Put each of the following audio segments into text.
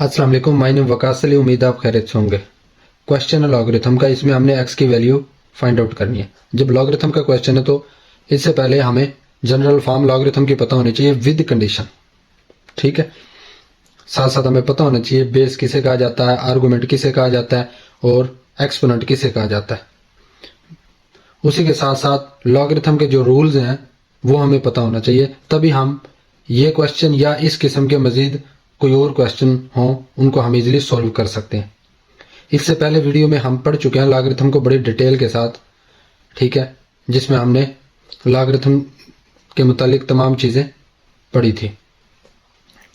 अस्सलाम वालेकुम, my name Waqas Ali. उम्मीद आप खैरियत से होंगे। क्वेश्चन है लॉगरिथम का। इसमें हमने x की वैल्यू फाइंड आउट करनी है। जब लॉगरिथम का क्वेश्चन है तो इससे पहले हमें जनरल फॉर्म लॉगरिथम की पता होनी चाहिए विद कंडीशन। ठीक है, साथ साथ हमें पता होना चाहिए बेस किसे कहा जाता है, आर्गुमेंट किसे कहा जाता है और एक्सपोनेंट किसे कहा जाता है। उसी के साथ साथ लॉगरिथम के जो रूल्स हैं वो हमें पता होना चाहिए, तभी हम ये क्वेश्चन या इस किस्म के मजीद कोई और क्वेश्चन हो उनको हम इजीली सॉल्व कर सकते हैं। इससे पहले वीडियो में हम पढ़ चुके हैं लॉगरिथम को बड़ी डिटेल के साथ, ठीक है, जिसमें हमने लॉगरिथम के मुतालिक तमाम चीज़ें पढ़ी थी।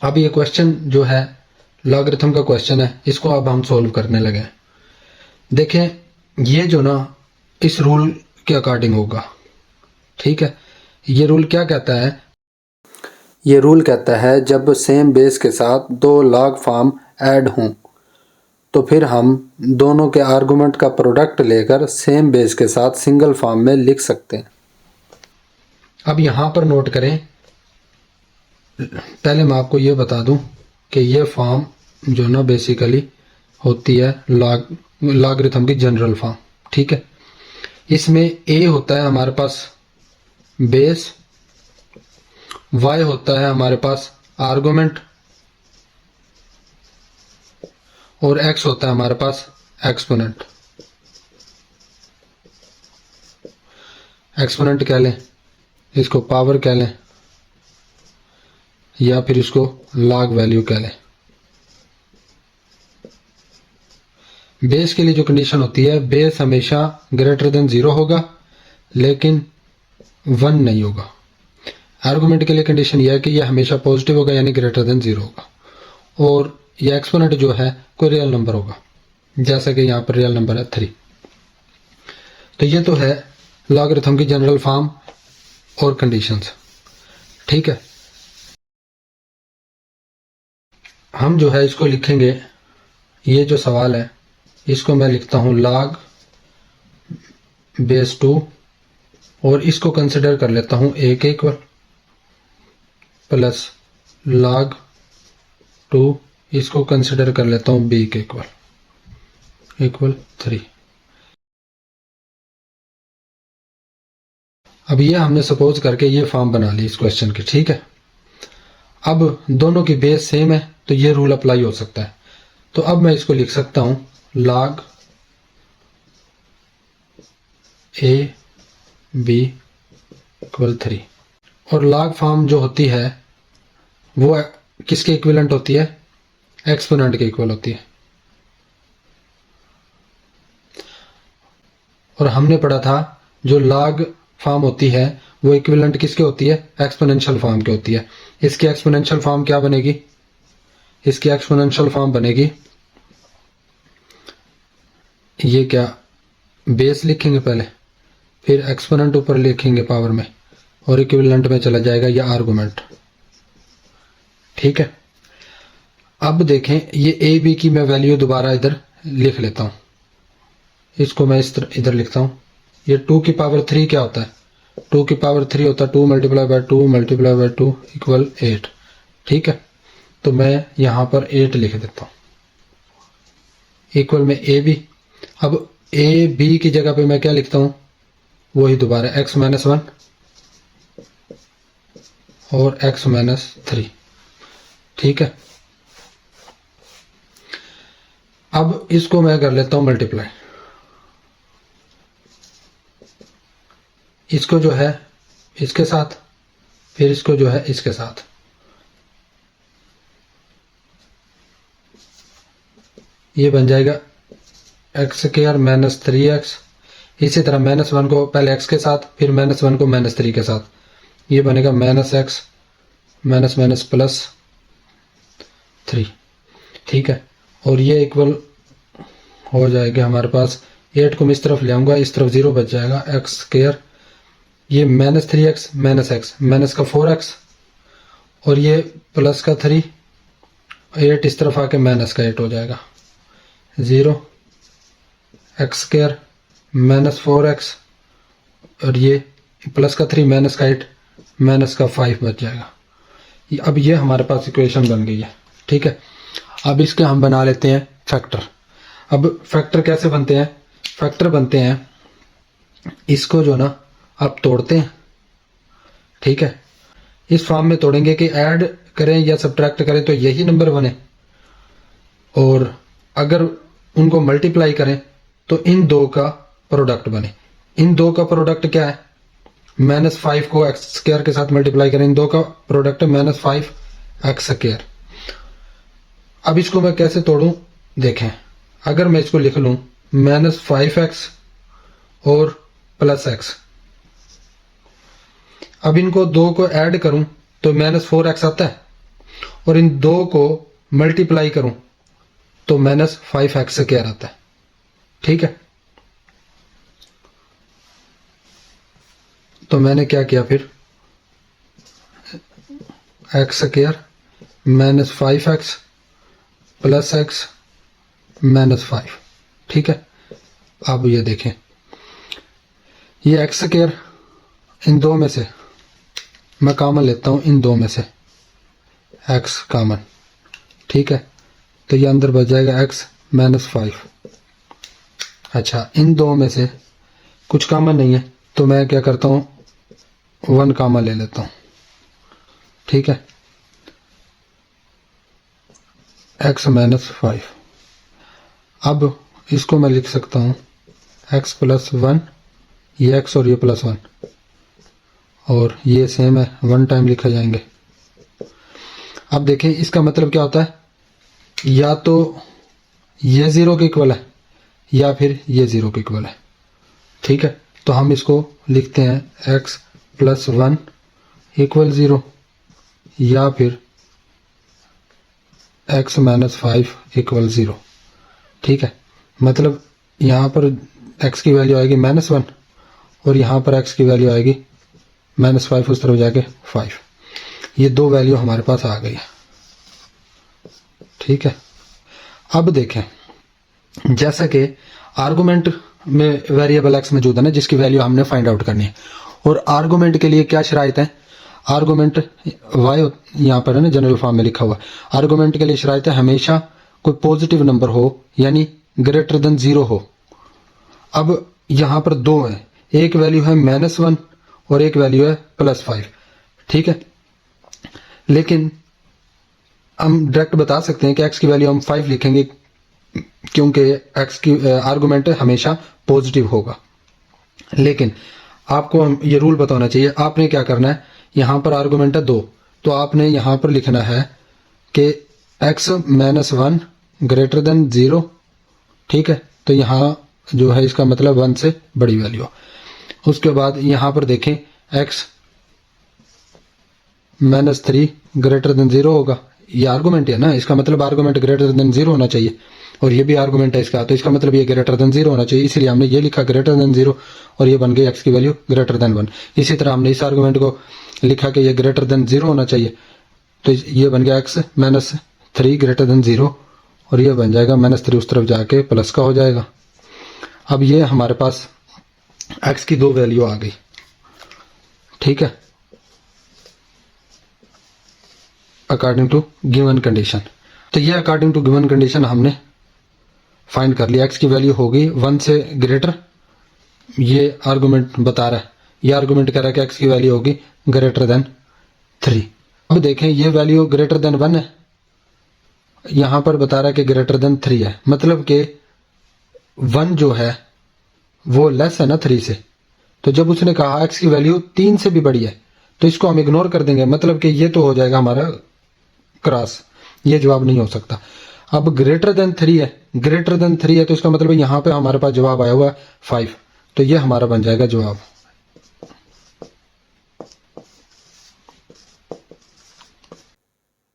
अब ये क्वेश्चन जो है लॉगरिथम का क्वेश्चन है, इसको अब हम सॉल्व करने लगे हैं। देखें, ये जो ना इस रूल के अकॉर्डिंग होगा। ठीक है, ये रूल क्या कहता है? ये रूल कहता है जब सेम बेस के साथ दो लॉग फॉर्म ऐड हों तो फिर हम दोनों के आर्गुमेंट का प्रोडक्ट लेकर सेम बेस के साथ सिंगल फॉर्म में लिख सकते हैं। अब यहाँ पर नोट करें, पहले मैं आपको ये बता दूं कि ये फॉर्म जो ना बेसिकली होती है लॉगरिथम की जनरल फॉर्म। ठीक है, इसमें a होता है हमारे पास बेस, y होता है हमारे पास आर्गुमेंट और x होता है हमारे पास एक्सपोनेंट। एक्सपोनेंट कह लें, इसको पावर कह लें या फिर इसको लॉग वैल्यू कह लें। बेस के लिए जो कंडीशन होती है, बेस हमेशा ग्रेटर देन 0 होगा लेकिन 1 नहीं होगा। आर्गुमेंट के लिए कंडीशन यह है कि यह हमेशा पॉजिटिव होगा यानी ग्रेटर देन 0 होगा, और यह एक्सपोनेंट जो है कोई रियल नंबर होगा, जैसा कि यहां पर रियल नंबर है 3। तो ये तो है लॉगरिथम की जनरल फॉर्म और कंडीशंस। ठीक है, हम जो है इसको लिखेंगे, ये जो सवाल है इसको मैं लिखता हूं log बेस 2 और इसको कंसिडर कर लेता हूं a के इक्वल प्लस log 2 इसको कंसिडर कर लेता हूं b के इक्वल 3। अब ये हमने सपोज करके ये फॉर्म बना ली इस क्वेश्चन की। ठीक है, अब दोनों की बेस सेम है तो ये रूल अप्लाई हो सकता है। तो अब मैं इसको लिख सकता हूं log a b इक्वल 3। और log फॉर्म जो होती है वो किसके इक्विवेलेंट होती है? एक्सपोनेंट के इक्वल होती है। और हमने पढ़ा था जो log फॉर्म होती है वो इक्विवेलेंट किसके होती है? एक्सपोनेंशियल फॉर्म की होती है। इसकी एक्सपोनेंशियल फॉर्म क्या बनेगी? इसकी एक्सपोनेंशियल फॉर्म बनेगी, ये क्या, बेस लिखेंगे पहले, फिर एक्सपोनेंट ऊपर लिखेंगे पावर में और इक्विवेलेंट में चला जाएगा ये आर्गुमेंट। ठीक है, अब देखें ये ए बी की मैं वैल्यू दोबारा इधर लिख लेता हूं। इसको मैं इस तरह इधर लिखता हूं। ये 2 की पावर 3 क्या होता है? 2 की पावर 3 होता है 2 multiply by 2 multiply by 2 equal 8। ठीक है, तो मैं यहां पर 8 लिख देता हूं इक्वल में ए बी। अब ए बी की जगह पे मैं क्या लिखता हूं? वही दोबारा x माइनस 1 और x माइनस 3। ठीक है, अब इसको मैं कर लेता हूं मल्टीप्लाई। इसको जो है इसके साथ, फिर इसको जो है इसके साथ। ये बन जाएगा एक्स स्क्वायर माइनस 3x। इसी तरह माइनस 1 को पहले x के साथ, फिर माइनस 1 को माइनस 3 के साथ। ये बनेगा minus x minus minus plus 3। ठीक है, और ये इक्वल हो जाएगा हमारे पास, 8 को मैं इस तरफ ले आऊंगा, इस तरफ 0 बच जाएगा, एक्स स्क्वायर, ये minus 3x minus x, minus का 4x और ये प्लस का 3, 8 इस तरफ आके माइनस का 8 हो जाएगा, 0 एक्स स्क्वायर माइनस 4x और ये प्लस का 3 माइनस का 8 माइनस का 5 बच जाएगा। अब ये हमारे पास इक्वेशन बन गई है। ठीक है, अब इसके हम बना लेते हैं फैक्टर। अब फैक्टर कैसे बनते हैं? फैक्टर बनते हैं, इसको जो ना आप तोड़ते हैं, ठीक है, इस फॉर्म में तोड़ेंगे कि ऐड करें या सब्ट्रैक्ट करें तो यही नंबर बने, और अगर उनको मल्टीप्लाई करें तो इन दो का प्रोडक्ट बने। इन दो का प्रोडक्ट क्या है? -5 को एक्स स्क्वायर के साथ मल्टीप्लाई करें, इन दो का प्रोडक्ट -5 एक्स स्क्वायर। अब इसको मैं कैसे तोड़ूं देखें। अगर मैं इसको लिख लूं -5x और +x, अब इनको दो को ऐड करूं तो -4x आता है, और इन दो को मल्टीप्लाई करूं तो -5x स्क्वायर आता है, ठीक है। तो मैंने क्या किया फिर, एक्स स्क्वायर -5x + x -5, ठीक है। अब ये देखें, ये एक्स स्क्वायर इन दो में से मैं कॉमन लेता हूं, इन दो में से x कॉमन, ठीक है, तो ये अंदर बच जाएगा x -5। अच्छा, इन दो में से कुछ कॉमन नहीं है तो मैं क्या करता हूं, 1 कॉमन ले लेता हूं, ठीक है, x -5। अब इसको मैं लिख सकता हूं x + 1, ये x और ये +1, और ये सेम है, 1 टाइम लिखा जाएंगे। अब देखें इसका मतलब क्या होता है, या तो ये 0 के इक्वल है या फिर ये 0 के इक्वल है, ठीक है। तो हम इसको लिखते हैं x + 1 = 0, या फिर x -5 = 0, ठीक है। मतलब यहां पर x की वैल्यू आएगी -1 और यहां पर x की वैल्यू आएगी -5, उस तरफ जाके 5। ये दो वैल्यू हमारे पास आ गई है, ठीक है। अब देखें, जैसा कि आर्गुमेंट में वेरिएबल x मौजूद है ना, जिसकी वैल्यू हमने फाइंड आउट करनी है, और आर्गुमेंट के लिए क्या शराइत है, आर्गुमेंट y यहाँ पर है ना, जनरल फॉर्म में लिखा हुआ। आर्गुमेंट के लिए शराइत है हमेशा कोई पॉजिटिव नंबर हो, यानी ग्रेटर देन 0 हो। अब यहां पर दो है, एक वैल्यू है -1 और एक वैल्यू है +5, ठीक है। लेकिन हम डायरेक्ट बता सकते हैं कि x की वैल्यू हम 5 लिखेंगे, क्योंकि x की आर्गुमेंट हमेशा पॉजिटिव होगा। लेकिन आपको हम ये रूल बताना चाहिए, आपने क्या करना है, यहां पर आर्गुमेंट है 2, तो आपने यहां पर लिखना है कि x -1 ग्रेटर देन 0, ठीक है। तो यहां जो है इसका मतलब 1 से बड़ी वैल्यू। उसके बाद यहां पर देखें x -3 ग्रेटर देन 0 होगा, ये आर्गुमेंट है ना, इसका मतलब आर्गुमेंट ग्रेटर देन 0 होना चाहिए, और ये भी आर्गुमेंट है इसका, तो इसका मतलब ये ग्रेटर देन 0 होना चाहिए, इसलिए हमने ये लिखा ग्रेटर देन 0, और ये बन गई x की वैल्यू ग्रेटर देन 1। इसी तरह हमने इस आर्गुमेंट को लिखा कि ये ग्रेटर देन 0 होना चाहिए, तो ये बन गया x -3 ग्रेटर देन 0, और ये बन जाएगा -3 उस तरफ जाके प्लस का हो जाएगा। अब ये हमारे पास x की दो वैल्यू आ गई, ठीक है, अकॉर्डिंग टू गिवन कंडीशन। तो ये अकॉर्डिंग टू गिवन कंडीशन हमने फाइंड कर लिया, x की वैल्यू होगी 1 से ग्रेटर, ये आर्गुमेंट बता रहा है, ये आर्गुमेंट कह रहा है कि x की वैल्यू होगी ग्रेटर देन 3। अब देखें ये वैल्यू ग्रेटर देन 1 है, यहां पर बता रहा है कि ग्रेटर देन 3 है, मतलब कि 1 जो है वो लेस है ना 3 से, तो जब उसने कहा x की वैल्यू 3 से भी बड़ी है तो इसको हम इग्नोर कर देंगे, मतलब कि ये तो हो जाएगा हमारा क्रॉस, ये जवाब नहीं हो सकता। अब ग्रेटर देन 3 है, ग्रेटर देन 3 है तो इसका मतलब यहां पे हमारे पास जवाब आया हुआ है 5, तो ये हमारा बन जाएगा जवाब।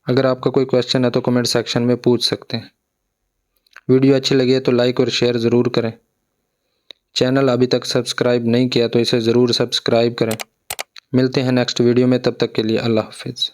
अगर आपका कोई क्वेश्चन है तो कमेंट सेक्शन में पूछ सकते हैं। वीडियो अच्छी लगी है तो लाइक और शेयर ज़रूर करें। चैनल अभी तक सब्सक्राइब नहीं किया तो इसे ज़रूर सब्सक्राइब करें। मिलते हैं नेक्स्ट वीडियो में, तब तक के लिए अल्लाह हाफिज़।